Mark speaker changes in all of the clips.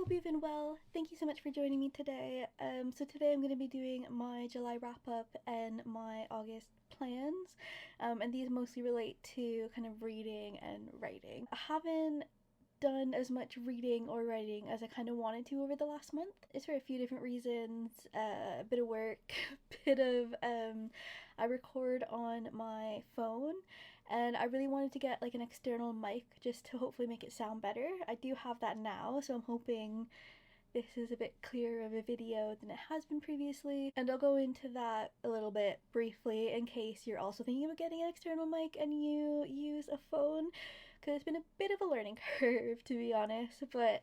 Speaker 1: hope you've been well. Thank you so much for joining me today. So today I'm going to be doing my July wrap up and my August plans, and these mostly relate to kind of reading and writing. I haven't done as much reading or writing as I kind of wanted to over the last month. It's for a few different reasons, a bit of work, bit of I record on my phone, and I really wanted to get like an external mic just to hopefully make it sound better. I do have that now, so I'm hoping this is a bit clearer of a video than it has been previously, and I'll go into that a little bit briefly in case you're also thinking about getting an external mic and you use a phone, because it's been a bit of a learning curve, to be honest, but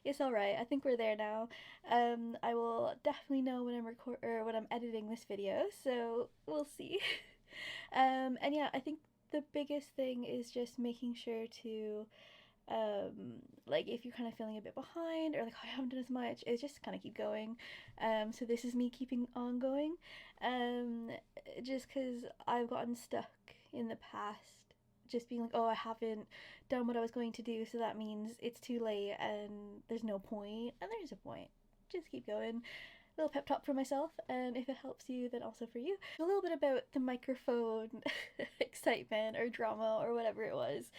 Speaker 1: it's alright. I think we're there now. I will definitely know when I'm editing this video, so we'll see. And yeah, I think the biggest thing is just making sure to like if you're kind of feeling a bit behind or like, oh, I haven't done as much, is just kind of keep going. So this is me keeping on going, just because I've gotten stuck in the past just being like, oh, I haven't done what I was going to do, so that means it's too late and there's no point, and there's a point. Just keep going. Little pep talk for myself, and if it helps you, then also for you. A little bit about the microphone excitement or drama or whatever it was.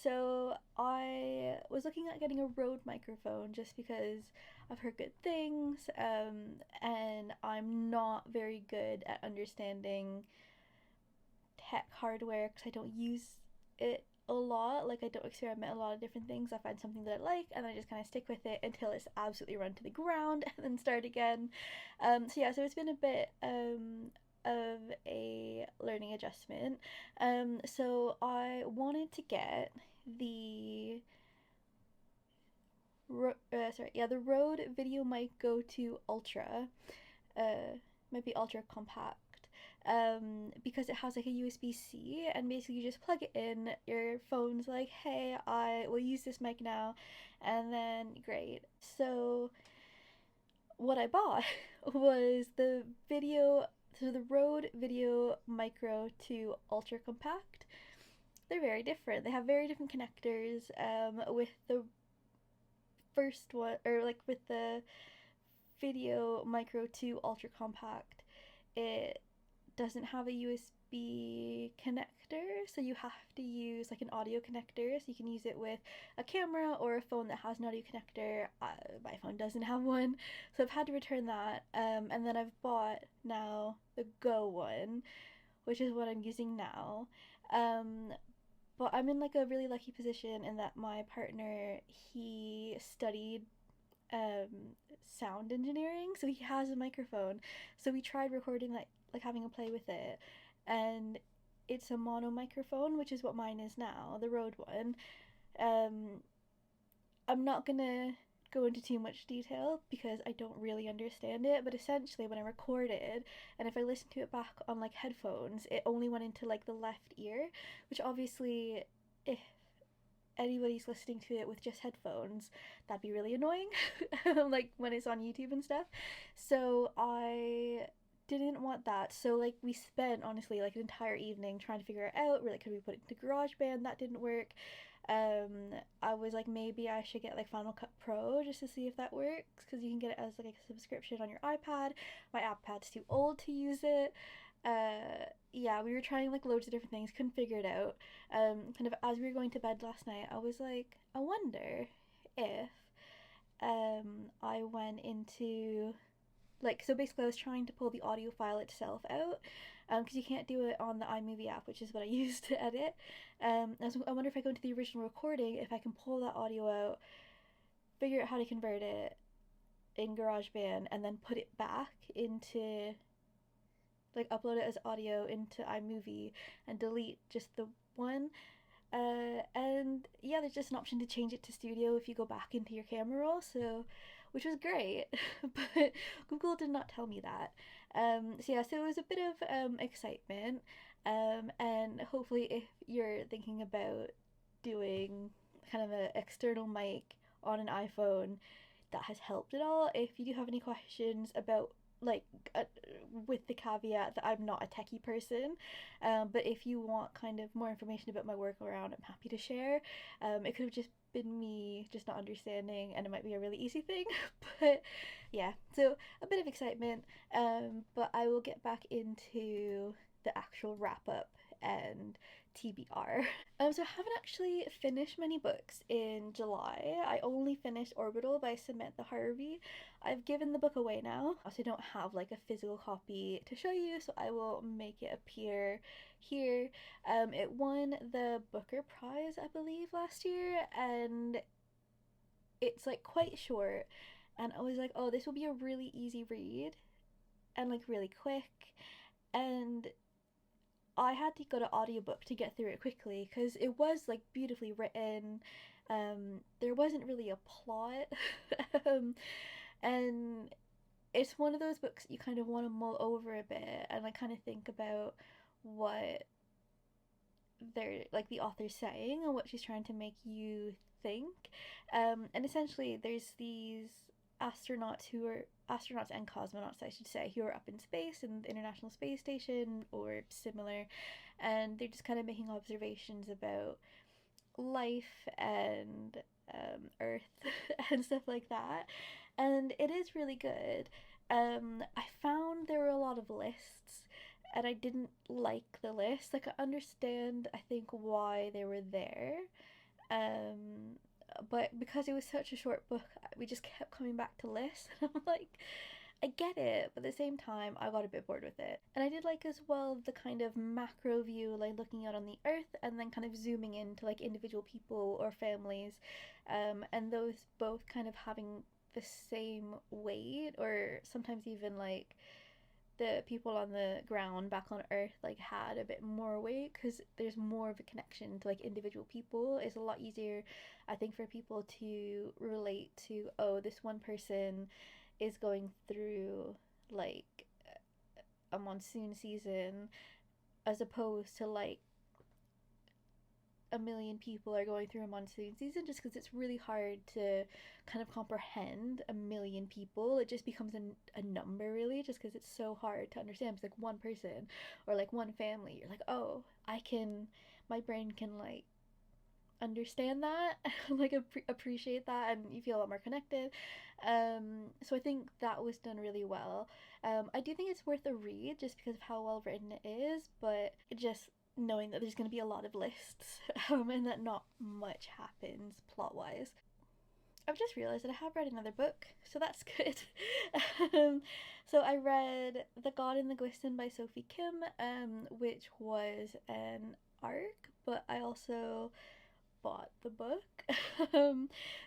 Speaker 1: So I was looking at getting a Rode microphone just because I've heard good things, and I'm not very good at understanding tech hardware because I don't use it a lot. Like, I don't experiment a lot of different things. I find something that I like and I just kind of stick with it until it's absolutely run to the ground and then start again. So yeah, so it's been a bit of a learning adjustment. So I wanted to get the the Rode Video Mic Go 2 Ultra. Might be Ultra Compact. Because it has like a USB-C, and basically you just plug it in, your phone's like, hey, I will use this mic now, and then great. So what I bought was the Rode Video Micro 2 Ultra Compact. They're very different. They have very different connectors. With the first one, or like with the Video Micro 2 Ultra Compact, it doesn't have a USB connector, so you have to use like an audio connector, so you can use it with a camera or a phone that has an audio connector. My phone doesn't have one, so I've had to return that, and then I've bought now the Go one, which is what I'm using now. But I'm in like a really lucky position in that my partner, he studied sound engineering, so he has a microphone, so we tried recording like having a play with it, and it's a mono microphone, which is what mine is now, the Rode one. I'm not gonna go into too much detail because I don't really understand it, but essentially when I recorded, and if I listen to it back on like headphones, it only went into like the left ear, which obviously, if anybody's listening to it with just headphones, that'd be really annoying, like when it's on YouTube and stuff. So I didn't want that. So like we spent honestly like an entire evening trying to figure it out. We're like, could we put it into GarageBand? That didn't work. I was like, maybe I should get like Final Cut Pro just to see if that works, because you can get it as like a subscription on your iPad. My iPad's too old to use it. Yeah, we were trying like loads of different things, couldn't figure it out. Kind of as we were going to bed last night, I was like, I wonder if I went into like, so basically I was trying to pull the audio file itself out, because you can't do it on the iMovie app, which is what I use to edit. I wonder if I go into the original recording, if I can pull that audio out, figure out how to convert it in GarageBand, and then put it back into, like, upload it as audio into iMovie and delete just the one. And yeah, there's just an option to change it to studio if you go back into your camera roll, so, which was great, but Google did not tell me that. So yeah, so it was a bit of excitement, and hopefully if you're thinking about doing kind of an external mic on an iPhone, that has helped at all. If you do have any questions about like with the caveat that I'm not a techie person, but if you want kind of more information about my workaround, I'm happy to share. It could have just been me just not understanding, and it might be a really easy thing. But yeah, so a bit of excitement, but I will get back into the actual wrap up and TBR. So I haven't actually finished many books in July. I only finished Orbital by Samantha Harvey. I've given the book away now, so I don't have like a physical copy to show you, so I will make it appear here. It won the Booker Prize, I believe, last year, and it's like quite short, and I was like, oh, this will be a really easy read and like really quick, and I had to go to audiobook to get through it quickly because it was like beautifully written. There wasn't really a plot. And it's one of those books you kind of want to mull over a bit and like kind of think about what they're like the author's saying and what she's trying to make you think. And essentially there's these astronauts and cosmonauts, I should say, who are up in space in the International Space Station or similar, and they're just kind of making observations about life and Earth and stuff like that. And it is really good. I found there were a lot of lists, and I didn't like the list. Like, I understand, I think, why they were there. But because it was such a short book, we just kept coming back to lists. And I'm like, I get it, but at the same time, I got a bit bored with it. And I did like as well the kind of macro view, like looking out on the earth and then kind of zooming into like individual people or families, and those both kind of having the same weight, or sometimes even like the people on the ground back on earth like had a bit more weight because there's more of a connection to like individual people. It's a lot easier, I think, for people to relate to, oh, this one person is going through like a monsoon season, as opposed to like a million people are going through a monsoon season, just because it's really hard to kind of comprehend a million people. It just becomes a number, really, just because it's so hard to understand. It's like one person or like one family. You're like, oh, my brain can like understand that, like appreciate that, and you feel a lot more connected. So I think that was done really well. I do think it's worth a read just because of how well written it is, but just knowing that there's going to be a lot of lists, and that not much happens plot wise. I've just realised that I have read another book, so that's good. So I read The God in the Gwisin by Sophie Kim, which was an arc, but I also bought the book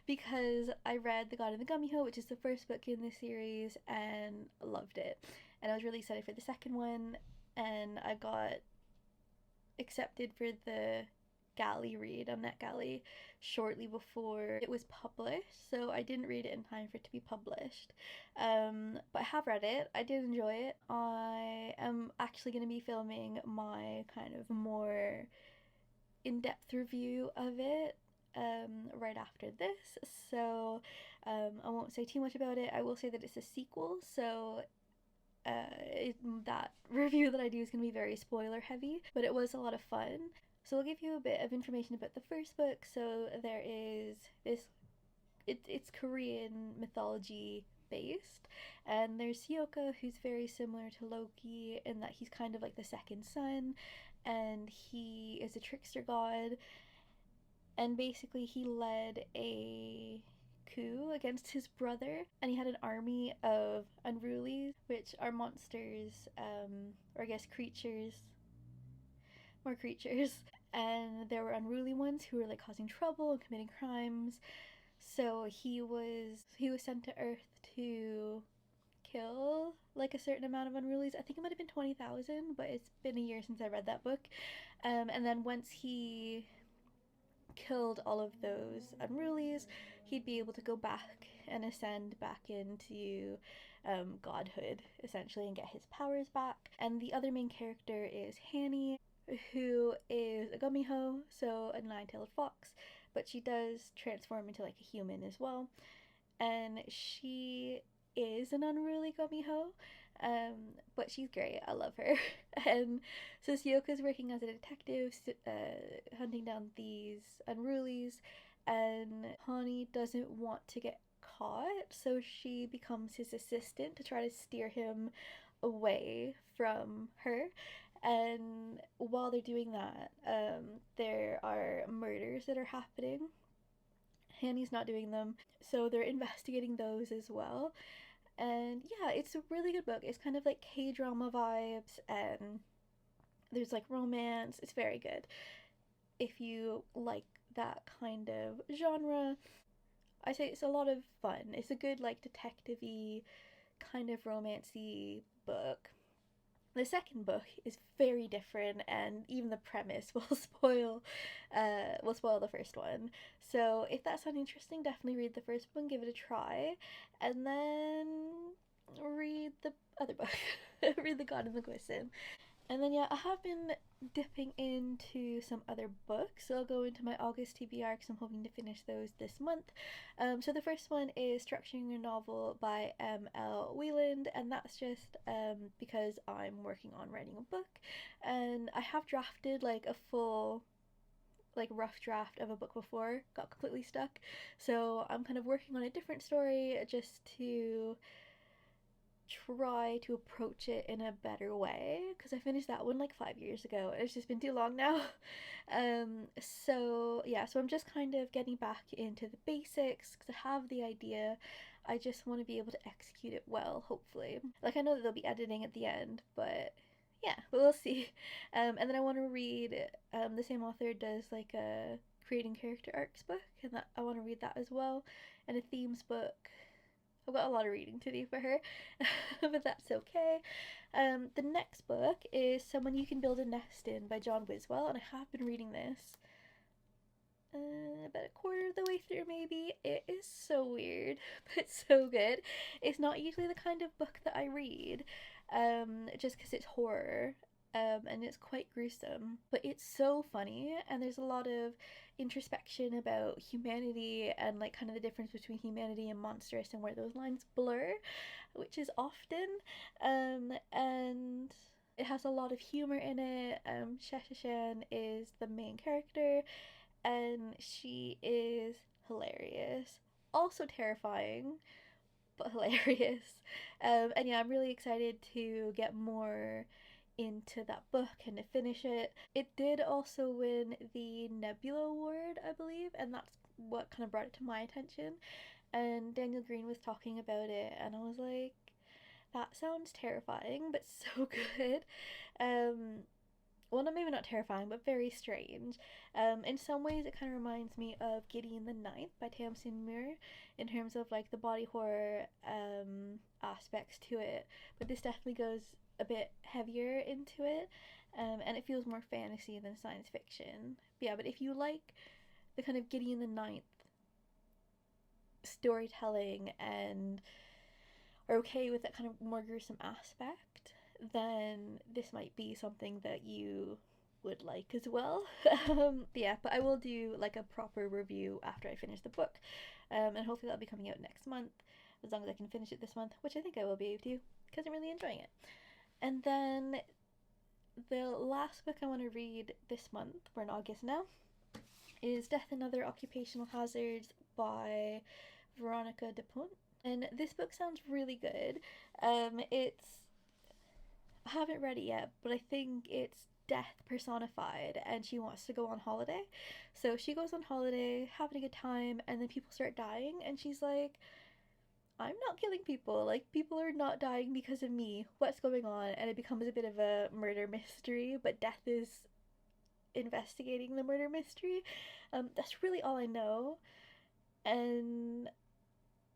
Speaker 1: because I read The God in the Gumiho, which is the first book in this series, and loved it. And I was really excited for the second one, and I got accepted for the galley read on NetGalley shortly before it was published, so I didn't read it in time for it to be published. But I have read it. I did enjoy it. I am actually going to be filming my kind of more in-depth review of it right after this, so I won't say too much about it. I will say that it's a sequel, so that review that I do is going to be very spoiler heavy, but it was a lot of fun. So I'll give you a bit of information about the first book. So there is this, it's Korean mythology based, and there's Hyoka, who's very similar to Loki in that he's kind of like the second son, and he is a trickster god, and basically he led a coup against his brother, and he had an army of unrulies, which are monsters, or I guess creatures, more creatures, and there were unruly ones who were like causing trouble and committing crimes. So he was sent to Earth to kill like a certain amount of unrulies. I think it might have been 20,000, but it's been a year since I read that book. And then once he killed all of those unrulies, he'd be able to go back and ascend back into godhood, essentially, and get his powers back. And the other main character is Hanny, who is a Gumiho, so a nine-tailed fox, but she does transform into like a human as well. And she is an unruly Gumiho, but she's great. I love her. And so Sioka's working as a detective, hunting down these unrulies, and Hani doesn't want to get caught, so she becomes his assistant to try to steer him away from her. And while they're doing that, there are murders that are happening. Hanny's not doing them, so they're investigating those as well. And yeah, it's a really good book. It's kind of like K-drama vibes, and there's like romance. It's very good. If you like that kind of genre, I say it's a lot of fun. It's a good like detective-y kind of romancy book. The second book is very different, and even the premise will spoil the first one. So if that sounds interesting, definitely read the first one, give it a try, and then read the other book. Read The God and the Gwisin. And then yeah, I have been dipping into some other books, so I'll go into my August TBR because I'm hoping to finish those this month. So the first one is Structuring Your Novel by M.L. Weiland, and that's just because I'm working on writing a book, and I have drafted like a full like rough draft of a book before, got completely stuck, so I'm kind of working on a different story just to try to approach it in a better way, because I finished that one like 5 years ago. It's just been too long now. So yeah, so I'm just kind of getting back into the basics because I have the idea. I just want to be able to execute it well, hopefully. Like, I know that they'll be editing at the end, but yeah, but we'll see. And then I want to read, the same author does like a creating character arcs book, and that I want to read that as well, and a themes book. I've got a lot of reading to do for her, but that's okay. The next book is Someone You Can Build a Nest In by John Wiswell, and I have been reading this about a quarter of the way through, maybe. It is so weird, but so good. It's not usually the kind of book that I read, just because it's horror, and it's quite gruesome, but it's so funny, and there's a lot of introspection about humanity and like kind of the difference between humanity and monstrous and where those lines blur, which is often, and it has a lot of humor in it. Sheshishan is the main character, and she is hilarious, also terrifying, but hilarious. And yeah, I'm really excited to get more into that book and to finish it. It did also win the Nebula Award, I believe, and that's what kind of brought it to my attention. And Daniel Green was talking about it, and I was like, that sounds terrifying, but so good. Well, maybe not terrifying, but very strange. In some ways, it kind of reminds me of Gideon the Ninth by Tamsin Muir in terms of like the body horror aspects to it, but this definitely goes a bit heavier into it, and it feels more fantasy than science fiction. But yeah, but if you like the kind of Gideon the Ninth storytelling and are okay with that kind of more gruesome aspect, then this might be something that you would like as well. Yeah, but I will do like a proper review after I finish the book, and hopefully that'll be coming out next month, as long as I can finish it this month, which I think I will be able to, because I'm really enjoying it. And then the last book I want to read this month, we're in August now, is Death and Other Occupational Hazards by Veronika Dapunt. And this book sounds really good. It's, I haven't read it yet, but I think it's death personified, and she wants to go on holiday. So she goes on holiday, having a good time, and then people start dying, and she's like, I'm not killing people. Like, people are not dying because of me. What's going on? And it becomes a bit of a murder mystery, but death is investigating the murder mystery. That's really all I know. And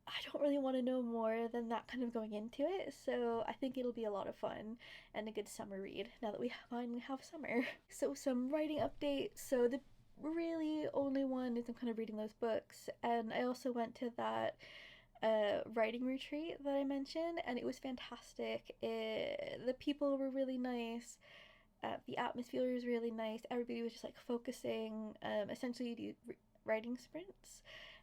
Speaker 1: I don't really want to know more than that kind of going into it, so I think it'll be a lot of fun and a good summer read now that we finally have summer. So some writing updates. So the really only one is I'm kind of reading those books, and I also went to that writing retreat that I mentioned, and it was fantastic. The people were really nice. The atmosphere was really nice. Everybody was just like focusing. Essentially, you do writing sprints,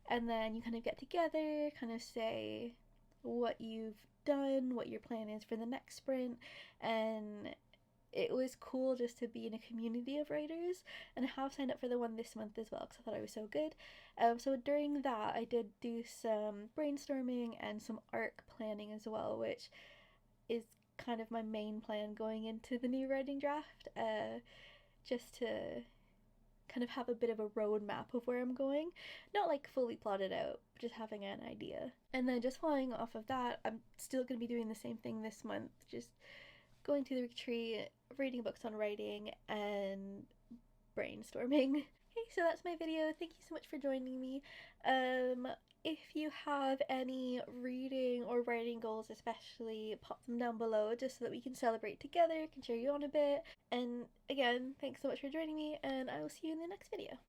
Speaker 1: and then you kind of get together, kind of say what you've done, what your plan is for the next sprint, and it was cool just to be in a community of writers, and I have signed up for the one this month as well because I thought it was so good. So during that I did do some brainstorming and some arc planning as well, which is kind of my main plan going into the new writing draft, just to kind of have a bit of a roadmap of where I'm going. Not like fully plotted out, but just having an idea. And then just following off of that, I'm still going to be doing the same thing this month, just going to the retreat, reading books on writing, and brainstorming. Okay, so that's my video. Thank you so much for joining me. If you have any reading or writing goals especially, pop them down below just so that we can celebrate together, can cheer you on a bit. And again, thanks so much for joining me, and I will see you in the next video.